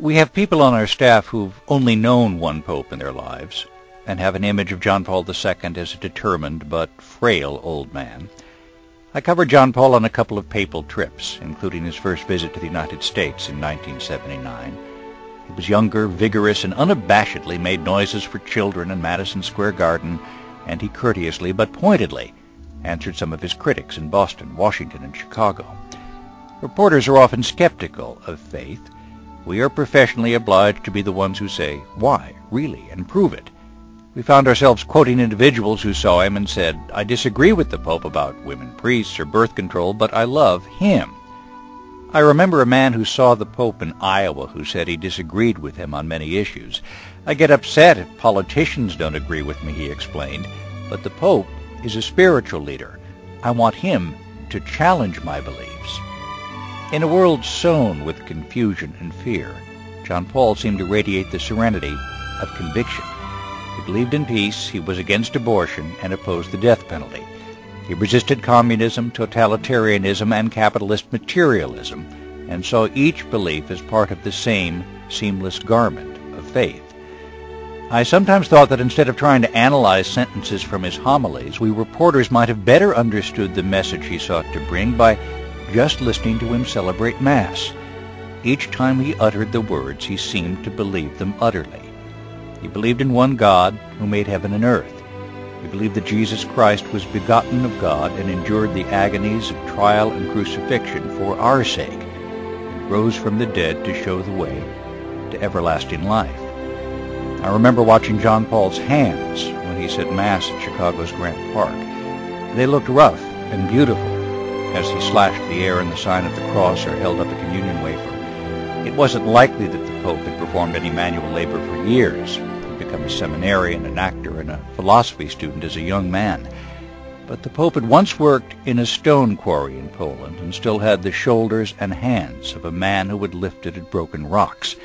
We have people on our staff who've only known one pope in their lives and have an image of John Paul II as a determined but frail old man. I covered John Paul on a couple of papal trips, including his first visit to the United States in 1979. He was younger, vigorous, and unabashedly made noises for children in Madison Square Garden, and he courteously but pointedly answered some of his critics in Boston, Washington, and Chicago. Reporters are often skeptical of faith. We are professionally obliged to be the ones who say, why, really, and prove it. We found ourselves quoting individuals who saw him and said, I disagree with the Pope about women priests or birth control, but I love him. I remember a man who saw the Pope in Iowa who said he disagreed with him on many issues. I get upset if politicians don't agree with me, he explained, but the Pope is a spiritual leader. I want him to challenge my beliefs. In a world sown with confusion and fear, John Paul seemed to radiate the serenity of conviction. He believed in peace, he was against abortion, and opposed the death penalty. He resisted communism, totalitarianism, and capitalist materialism, and saw each belief as part of the same seamless garment of faith. I sometimes thought that instead of trying to analyze sentences from his homilies, we reporters might have better understood the message he sought to bring by just listening to him celebrate Mass. Each time he uttered the words, he seemed to believe them utterly. He believed in one God who made heaven and earth. He believed that Jesus Christ was begotten of God and endured the agonies of trial and crucifixion for our sake, and rose from the dead to show the way to everlasting life. I remember watching John Paul's hands when he said Mass at Chicago's Grant Park. They looked rough and beautiful as he slashed the air in the sign of the cross or held up a communion wafer. It wasn't likely that the Pope had performed any manual labor for years. He'd become a seminarian, an actor, and a philosophy student as a young man. But the Pope had once worked in a stone quarry in Poland and still had the shoulders and hands of a man who had lifted and broken rocks.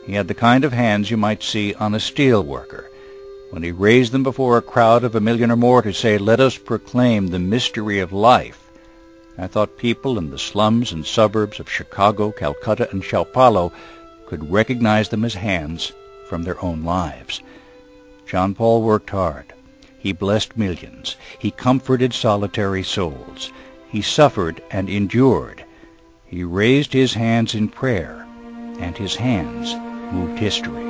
He had the kind of hands you might see on a steel worker. When he raised them before a crowd of 1 million or more to say, let us proclaim the mystery of life, I thought people in the slums and suburbs of Chicago, Calcutta, and Sao Paulo could recognize them as hands from their own lives. John Paul worked hard. He blessed millions. He comforted solitary souls. He suffered and endured. He raised his hands in prayer, and his hands moved history.